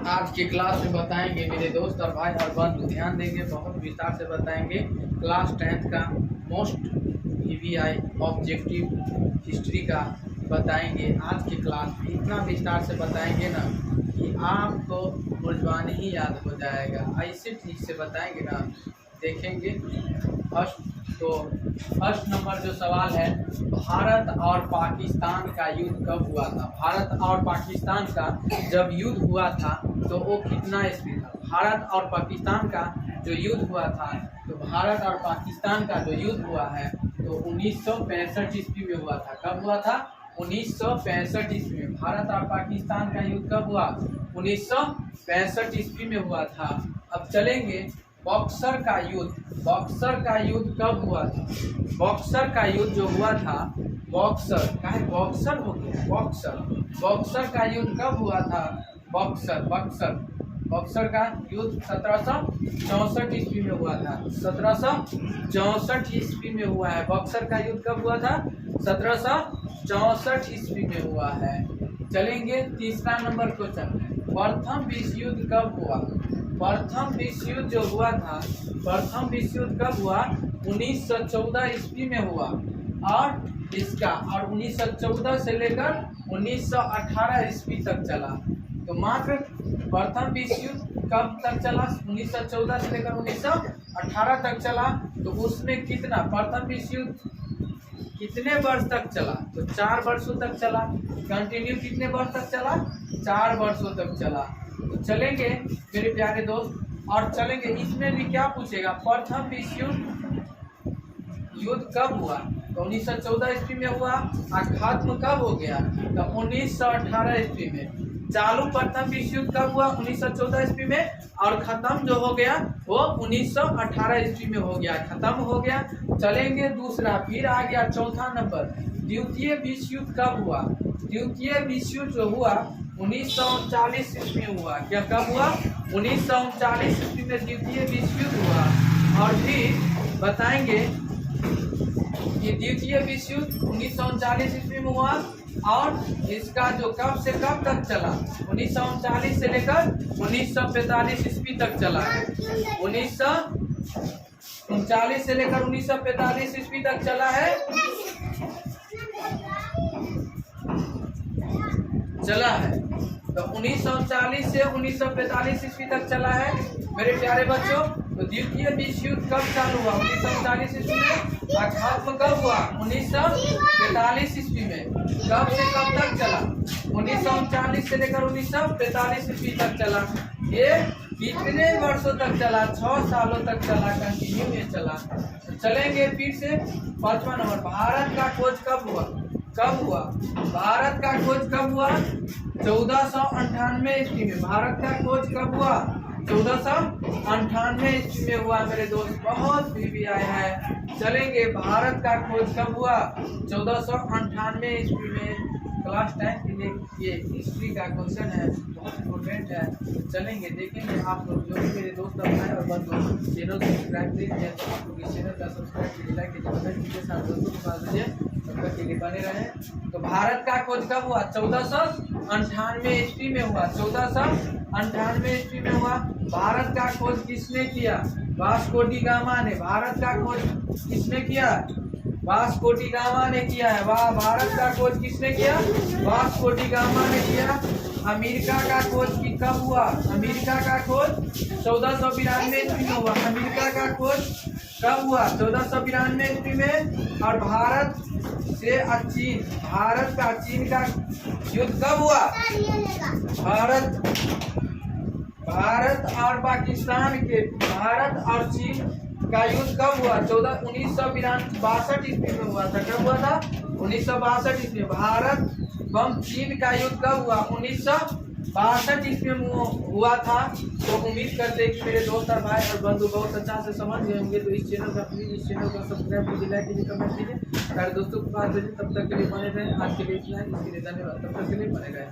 आज की क्लास में बताएंगे मेरे दोस्त और भाई और बंधु, ध्यान देंगे, बहुत विस्तार से बताएंगे। क्लास 10th का मोस्ट ईवीआई ऑब्जेक्टिव हिस्ट्री का बताएंगे। आज की क्लास में इतना विस्तार से बताएंगे ना कि आपको मुर्जवान ही याद हो जाएगा। ऐसे ठीक से बताएंगे ना, देखेंगे। फर्स्ट नंबर जो सवाल है, भारत और पाकिस्तान का युद्ध कब हुआ था? भारत और पाकिस्तान का जब युद्ध हुआ था तो वो कितना ईस्वी था? भारत और पाकिस्तान का जो युद्ध हुआ था, तो भारत और पाकिस्तान का जो युद्ध हुआ है तो 1965 ईस्वी में हुआ था। कब हुआ था? 1965 ईस्वी में। भारत और पाकिस्तान का युद्ध कब हुआ? 1965 ईस्वी में हुआ था। अब चलेंगे बॉक्सर का युद्ध। बॉक्सर का युद्ध कब हुआ था? बॉक्सर का युद्ध जो हुआ था, बॉक्सर हो गया, बॉक्सर का युद्ध कब हुआ था? बॉक्सर का युद्ध 1764 ईस्वी में हुआ था। 1764 ईस्वी में हुआ है। बॉक्सर का युद्ध कब हुआ था? 1764 ईस्वी में हुआ है। चलेंगे तीसरा नंबर क्वेश्चन, प्रथम विश्व युद्ध कब हुआ? प्रथम विश्व युद्ध जो हुआ था, प्रथम विश्व युद्ध कब हुआ? 1914 ईस्वी में हुआ। और 1914 से लेकर 1918 ईस्वी तक चला। तो मात्र प्रथम विश्व युद्ध कब तक चला? 1914 से लेकर 1918 तक चला। तो उसमें कितना, प्रथम विश्व युद्ध कितने वर्ष तक चला? तो 4 वर्षों तक चला। कंटिन्यू कितने वर्ष तक चला? 4 वर्षों तक चला। तो चलेंगे मेरे प्यारे दोस्त, और चलेंगे इसमें भी क्या पूछेगा, प्रथम विश्व युद्ध कब हुआ? तो 1914 ईस्वी में हुआ। और खत्म कब हो गया? तो 1918 ईस्वी में। चालू प्रथम विश्व युद्ध कब हुआ? 1914 ईस्वी में। और खत्म जो हो गया वो 1918 ईस्वी में हो गया, खत्म हो गया। चलेंगे दूसरा, फिर आ गया चौथा नंबर, द्वितीय विश्व युद्ध कब हुआ? द्वितीय विश्व युद्ध जो हुआ 1939 ईस्वी में हुआ। क्या कब हुआ? 1939 ईस्वी में द्वितीय विश्व युद्ध हुआ। और फिर बताएंगे कि द्वितीय विश्व युद्ध 1939 ईस्वी में हुआ। और इसका जो कब से कब तक चला? 1939 से लेकर 1945 ईस्वी तक चला है। 1939 से लेकर 1945 ईस्वी तक चला है, तो 1939 से 1945 ईस्वी तक चला है मेरे प्यारे बच्चों। तो द्वितीय विश्व युद्ध कब चालू हुआ? 1939 ईस्वी में। और खत्म कब हुआ? 1945 ईस्वी में। कब से कब तक चला? 1939 से लेकर 1945 ईस्वी तक चला। ये कितने वर्षों तक चला? 6 सालों तक चला, कंटिन्यू में चला। तो चलेंगे फिर से पांचवा नंबर, भारत का खोज कब हुआ? भारत का खोज कब हुआ? 1498 ईस्वी में। भारत का खोज कब हुआ? 1498 ईस्वी में हुआ मेरे दोस्त। बहुत भी आया है। चलेंगे भारत का खोज कब हुआ? 1498 ईस्वी में। क्लास 10 के लिए ये हिस्ट्री का क्वेश्चन है, बहुत इम्पोर्टेंट है। तो चलेंगे, देखेंगे आप लोग जो भी मेरे दोस्त और भाई और बंधु चैनल सब्सक्राइब नहीं किया तो आप लोग इस चैनल का सब्सक्राइब कीजिए, लाइक कीजिए, कमेंट कीजिए, साथ दोस्तों के पास भेजिए, तब तक के लिए बने रहें। तो भारत का खोज कब हुआ? 1498 ईस्वी में हुआ। 1498 ईस्वी में हुआ। भारत का खोज किसने किया? वास्को डी गामा ने। भारत का खोज किसने किया? वास्को डी गामा ने किया है। वाह, भारत का खोज किसने किया? वास्को डी गामा ने किया। अमेरिका का खोज कब हुआ? अमेरिका का खोज 1492 ईस्वी में हुआ। अमेरिका का खोज कब हुआ? 1492 ईस्वी में। और भारत से चीन, भारत का चीन का युद्ध कब हुआ? भारत और पाकिस्तान के, भारत और चीन का युद्ध कब हुआ? 1962 ईस्वी में हुआ था। कब हुआ था? 1962 ईस्वी में। भारत एवं चीन का युद्ध कब हुआ? 1962 ईस्वी में हुआ था। तो उम्मीद करते हैं कि मेरे दोस्त और भाई और बंधु बहुत अच्छा से समझ गए होंगे। तो इस चैनल का प्लीज, इस चैनल को सब्सक्राइब कीजिए, लाइक कीजिए, कमेंट कीजिए, सारे दोस्तों के पास भेजिए। तब तक के लिए बने रहें। आज के लिए इतना है, इसके लिए धन्यवाद। तब तक के लिए बने रहें।